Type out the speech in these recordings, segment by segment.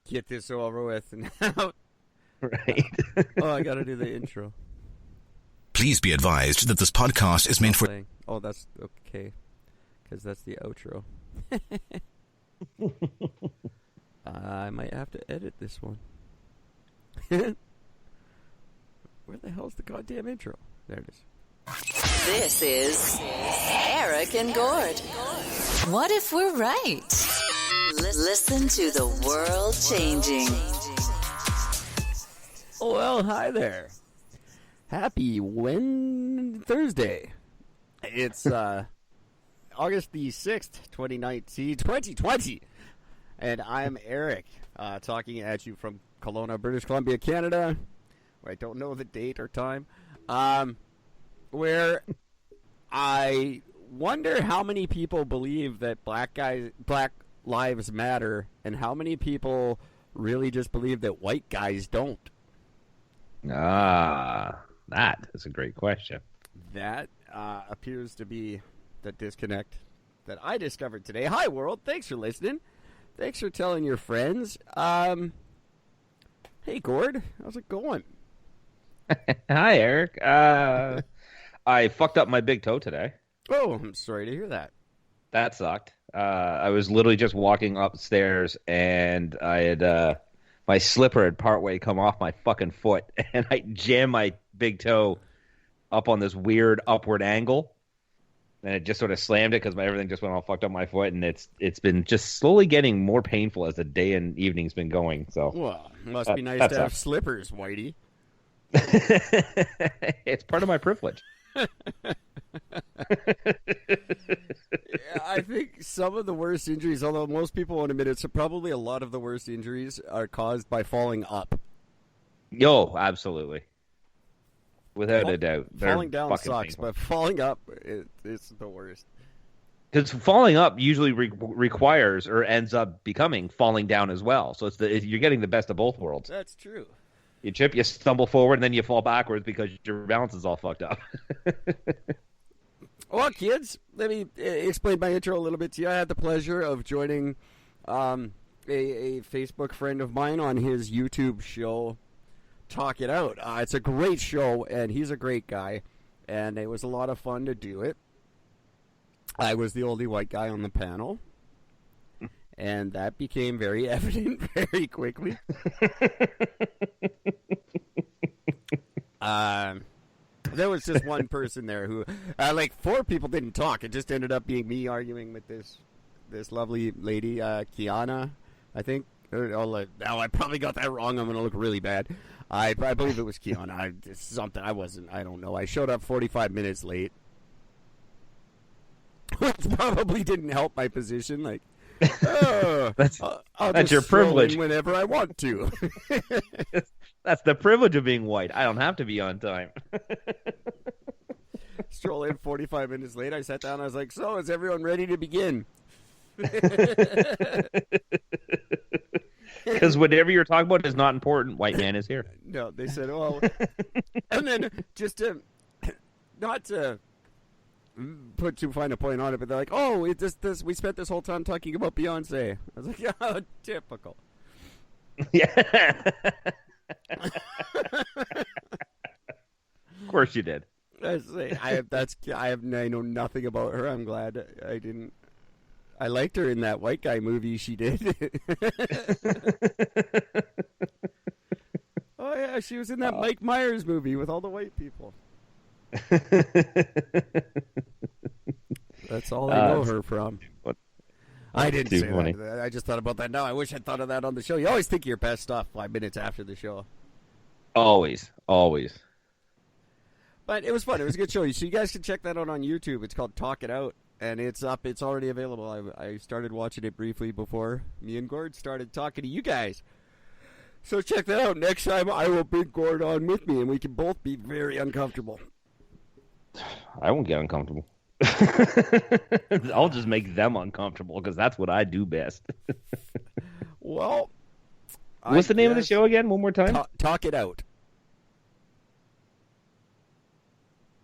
get this over with now. Right. Oh, I gotta do the intro. Please be advised that this podcast is meant for... Oh, that's okay. Because that's the outro. I might have to edit this one. Where the hell's the goddamn intro? There it is. This is Eric and Gord. What if we're right? Listen to the world changing. Oh, well, hi there. Happy Thursday. It's August the 6th, 2020. And I'm Eric, talking at you from Kelowna, British Columbia, Canada. Where I don't know the date or time. Where I wonder how many people believe that Black lives matter, and how many people really just believe that white guys don't. That is a great question. That appears to be the disconnect that I discovered today. Hi, world. Thanks for listening. Thanks for telling your friends. Hey, Gord. How's it going? Hi, Eric. I fucked up my big toe today. Oh, I'm sorry to hear that. That sucked. I was literally just walking upstairs, and I had my slipper had partway come off my fucking foot, and I jammed my big toe up on this weird upward angle, and it just sort of slammed it because everything just went all fucked up my foot, and it's been just slowly getting more painful as the day and evening's been going. So, well, must be nice to have slippers, Whitey. It's part of my privilege. Yeah, I think some of the worst injuries, although most people won't admit it, so probably a lot of the worst injuries are caused by falling up. Yo, absolutely. Without a doubt. Falling down sucks, painful. but falling up is the worst. Because falling up usually requires or ends up becoming falling down as well. So you're getting the best of both worlds. That's true. You trip, you stumble forward, and then you fall backwards because your balance is all fucked up. Well, kids, let me explain my intro a little bit to you. I had the pleasure of joining a Facebook friend of mine on his YouTube show, Talk It Out. It's a great show, and he's a great guy, and it was a lot of fun to do it. I was the only white guy on the panel, and that became very evident very quickly. There was just one person there who, like, four people didn't talk. It just ended up being me arguing with this lovely lady, Kiana, I think. Now I probably got that wrong. I'm going to look really bad. I believe it was Kiana. I don't know. I showed up 45 minutes late. Which probably didn't help my position. Like, I'll that's just your privilege. In whenever I want to. That's the privilege of being white. I don't have to be on time. Stroll in 45 minutes late. I sat down. I was like, so is everyone ready to begin? Because whatever you're talking about is not important. White man is here. No, they said, well, and then just to, not to put too fine a point on it, but they're like, oh, we spent this whole time talking about Beyonce. I was like, oh, typical. Yeah. Of course you did. I know nothing about her. I'm glad I didn't. I liked her in that white guy movie she did. Oh yeah, she was in that Mike Myers movie with all the white people. That's all I know her from. I didn't say funny. that. I just thought about that now. I wish I'd thought of that on the show. You always think of your best stuff 5 minutes after the show. Always. But it was fun. It was a good show. So you guys can check that out on YouTube. It's called Talk It Out, and it's up. It's already available. I started watching it briefly before me and Gord started talking to you guys. So check that out. Next time I will bring Gord on with me, and we can both be very uncomfortable. I won't get uncomfortable. I'll just make them uncomfortable because that's what I do best. Well, what's the name of the show again? One more time. Talk It Out.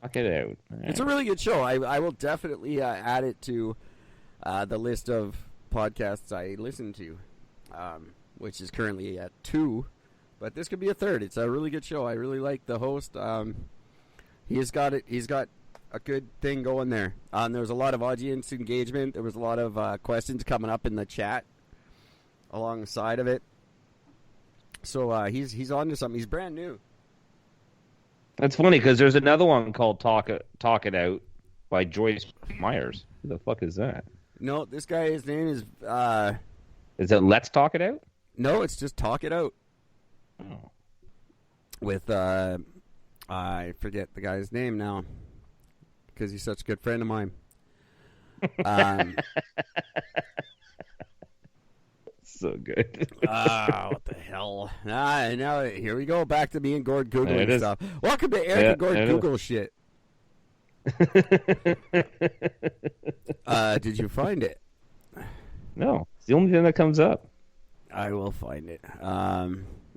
Talk It Out. Right. It's a really good show. I will definitely add it to the list of podcasts I listen to. which is currently at 2. But this could be a third. It's a really good show. I really like the host. He's got it. He's got a good thing going there. There was a lot of audience engagement. There was a lot of questions coming up in the chat alongside of it. So he's on to something. He's brand new. That's funny because there's another one called Talk It Out by Joyce Myers. Who the fuck is that? No, this guy, his name is... Is it Let's Talk It Out? No, it's just Talk It Out. Oh. With, I forget the guy's name now because he's such a good friend of mine. So good. What the hell? Now here we go. Back to me and Gord Googling stuff. Welcome to Eric and Gord Google shit. Did you find it? No. It's the only thing that comes up. I will find it.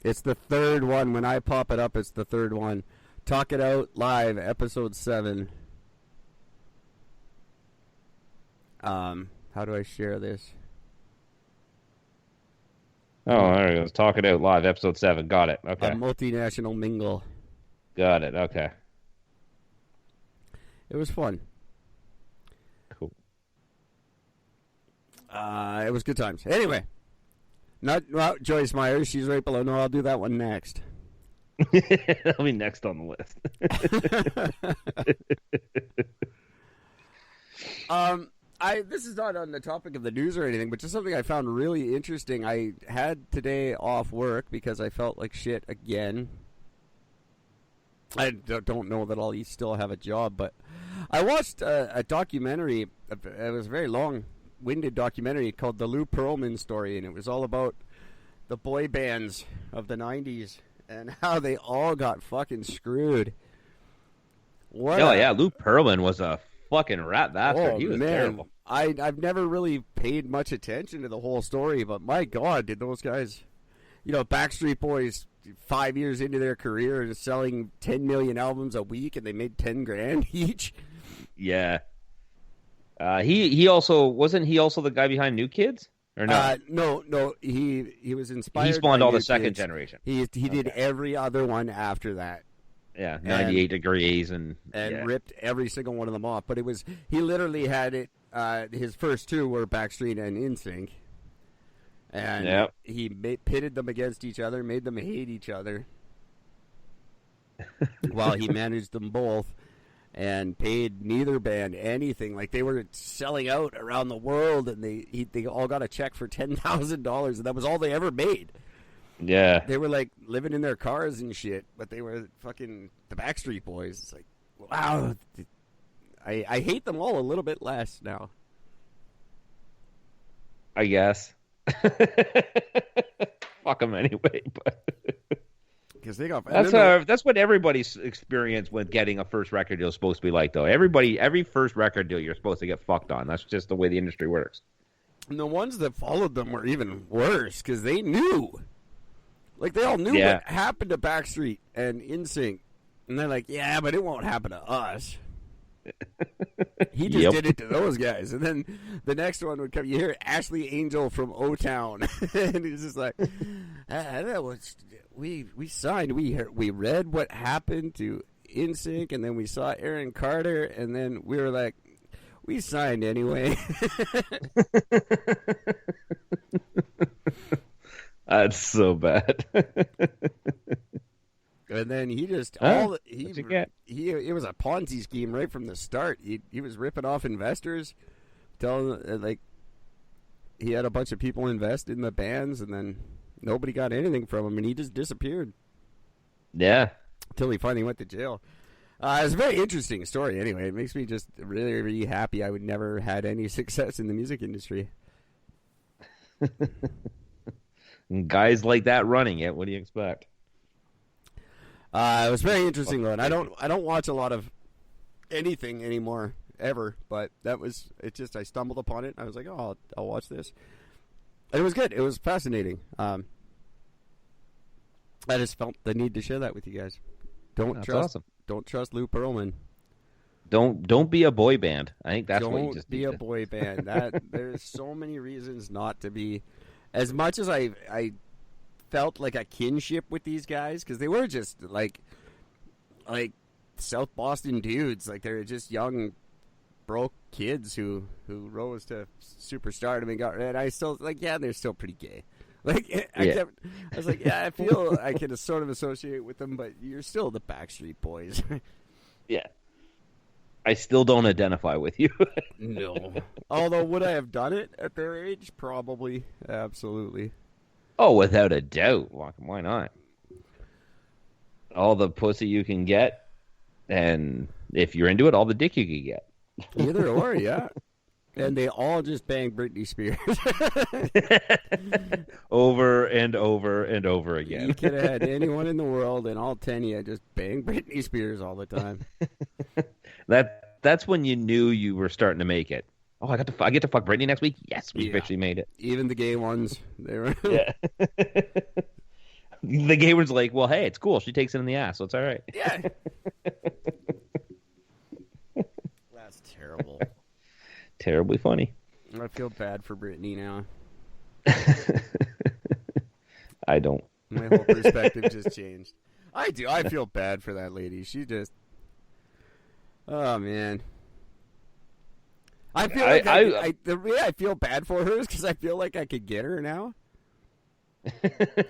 It's the third one. When I pop it up, it's the third one. Talk It Out Live, episode 7. How do I share this? Oh, there it goes. Talk It Out Live, episode 7. Got it. Okay. A multinational mingle. Got it. Okay. It was fun. Cool. It was good times. Anyway, not Joyce Myers. She's right below. No, I'll do that one next. That'll be next on the list. This is not on the topic of the news or anything, but just something I found really interesting. I had today off work because I felt like shit again. I don't know that I'll still have a job, but I watched a documentary. It was a very long-winded documentary called The Lou Pearlman Story, and it was all about the boy bands of the 90s and how they all got fucking screwed. Yeah, Lou Pearlman was a fucking rat bastard. Oh, he was man. terrible. I've never really paid much attention to the whole story, but my God, did those guys... Backstreet Boys, 5 years into their career, and selling 10 million albums a week, and they made 10 grand each. Yeah. He also... Wasn't he also the guy behind New Kids? Or no? No. He was inspired. He spawned by all New the second Kids. generation. He did every other one after that. Yeah, 98 Degrees and ripped every single one of them off. But he literally had it. His first two were Backstreet and NSYNC, and he pitted them against each other, made them hate each other, while he managed them both, and paid neither band anything. Like, they were selling out around the world, and they all got a check for $10,000, and that was all they ever made. Yeah. They were, like, living in their cars and shit, but they were fucking the Backstreet Boys. It's like, wow. I hate them all a little bit less now. I guess. Fuck them anyway, but... Because they got... That's what everybody's experience with getting a first record deal is supposed to be like, though. Every first record deal, you're supposed to get fucked on. That's just the way the industry works. And the ones that followed them were even worse, because they knew... Like, they all knew what happened to Backstreet and NSYNC. And they're like, yeah, but it won't happen to us. He just did it to those guys. And then the next one would come. You hear Ashley Angel from O-Town. And he's just like, that was, we signed. We read what happened to NSYNC. And then we saw Aaron Carter. And then we were like, we signed anyway. That's so bad. And then he just it was a Ponzi scheme right from the start. He was ripping off investors, telling like he had a bunch of people invest in the bands, and then nobody got anything from him, and he just disappeared. Yeah, until he finally went to jail. It's a very interesting story. Anyway, it makes me just really, really happy. I would never had any success in the music industry. Guys like that running it. What do you expect? It was very interesting though, and I don't watch a lot of anything anymore ever. But that was it. Just I stumbled upon it. And I was like, oh, I'll watch this. And it was good. It was fascinating. I just felt the need to share that with you guys. Don't trust Lou Pearlman. Don't be a boy band. I think that's what you just be a boy band. That there's so many reasons not to be. As much as I felt like a kinship with these guys because they were just like South Boston dudes. Like they're just young, broke kids who rose to superstardom and I still like, yeah, they're still pretty gay. Like I was like, yeah, I feel I can sort of associate with them, but you're still the Backstreet Boys. Yeah. I still don't identify with you. No. Although, would I have done it at their age? Probably. Absolutely. Oh, without a doubt. Why not? All the pussy you can get, and if you're into it, all the dick you can get. Either or, yeah. And they all just bang Britney Spears. Over and over and over again. You could have had anyone in the world, and all 10 of you just bang Britney Spears all the time. That's when you knew you were starting to make it. Oh, I get to fuck Britney next week? Yes, we officially made it. Even the gay ones. They were Yeah. The gay one's like, well, hey, it's cool. She takes it in the ass, so it's all right. Yeah. That's terrible. Terribly funny. I feel bad for Britney now. I don't. My whole perspective just changed. I do. I feel bad for that lady. She just... Oh, man. I feel like the way I feel bad for her is because I feel like I could get her now.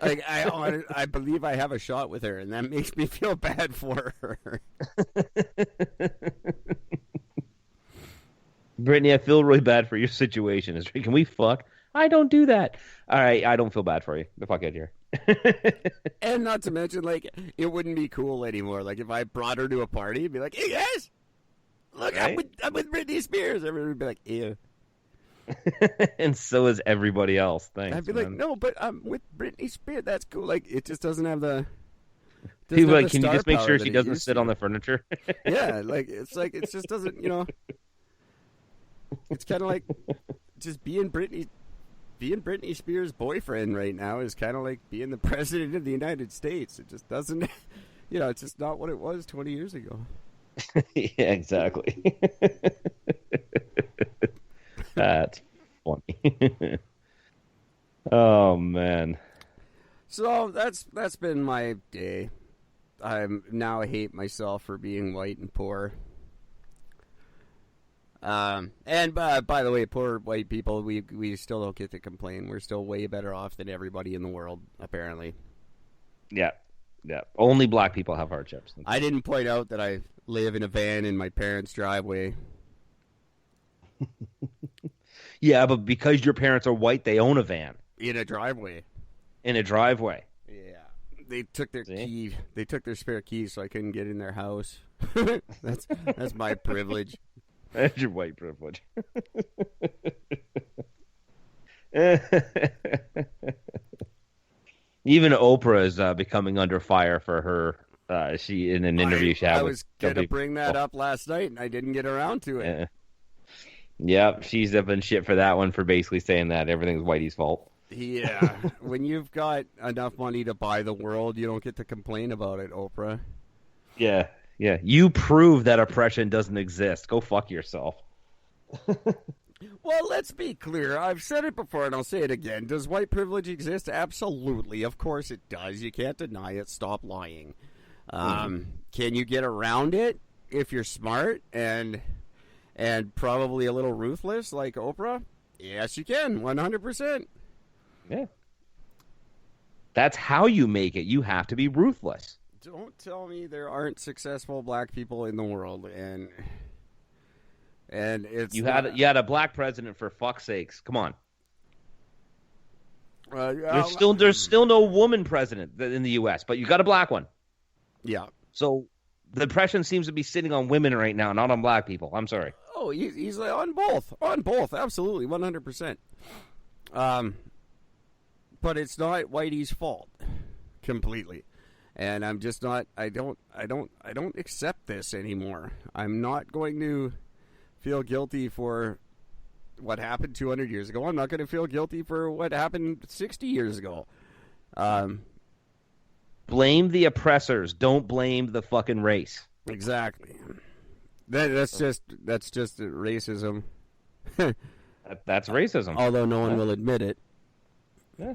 Like I believe I have a shot with her, and that makes me feel bad for her. Brittany, I feel really bad for your situation. Can we fuck? I don't do that. All right, I don't feel bad for you. The fuck out here. And not to mention, like, it wouldn't be cool anymore. Like, if I brought her to a party, it'd be like, hey, guys, look, right? I'm with Britney Spears. Everybody would be like, ew. And so is everybody else. Thanks. I'd be like, no, but I'm with Britney Spears. That's cool. Like, it just doesn't have the... People like, can you just make sure she doesn't sit on the furniture? Yeah, like, it just doesn't, you know... It's kind of like just being Britney Spears' boyfriend right now is kind of like being the president of the United States. It just doesn't, you know, it's just not what it was 20 years ago. Yeah, exactly. That's funny. Oh man. So that's been my day. I hate myself for being white and poor. And by the way, poor white people, we still don't get to complain. We're still way better off than everybody in the world, apparently. Yeah. Only black people have hardships. I didn't point out that I live in a van in my parents' driveway. Yeah, but because your parents are white, they own a van. In a driveway. Yeah. They took their key. They took their spare key, so I couldn't get in their house. That's my privilege. That's your white privilege. Even Oprah is becoming under fire for her. She in an interview she had. I was going to bring that up last night, and I didn't get around to it. Yeah, she's up in shit for that one for basically saying that everything's Whitey's fault. Yeah, when you've got enough money to buy the world, you don't get to complain about it, Oprah. Yeah. You prove that oppression doesn't exist. Go fuck yourself. Well, let's be clear. I've said it before, and I'll say it again. Does white privilege exist? Absolutely. Of course it does. You can't deny it. Stop lying. Can you get around it if you're smart and probably a little ruthless like Oprah? Yes, you can. 100%. Yeah. That's how you make it. You have to be ruthless. Don't tell me there aren't successful black people in the world, and it's you had a black president, for fuck's sakes. Come on. There's still no woman president in the U.S., but you got a black one. Yeah. So the oppression seems to be sitting on women right now, not on black people. I'm sorry. Oh, he's like on both, absolutely, 100%. But it's not Whitey's fault completely. And I'm just not. I don't accept this anymore. I'm not going to feel guilty for what happened 200 years ago. I'm not going to feel guilty for what happened 60 years ago. Blame the oppressors. Don't blame the fucking race. Exactly. That's just racism. That's racism. Although no one will admit it. Yeah.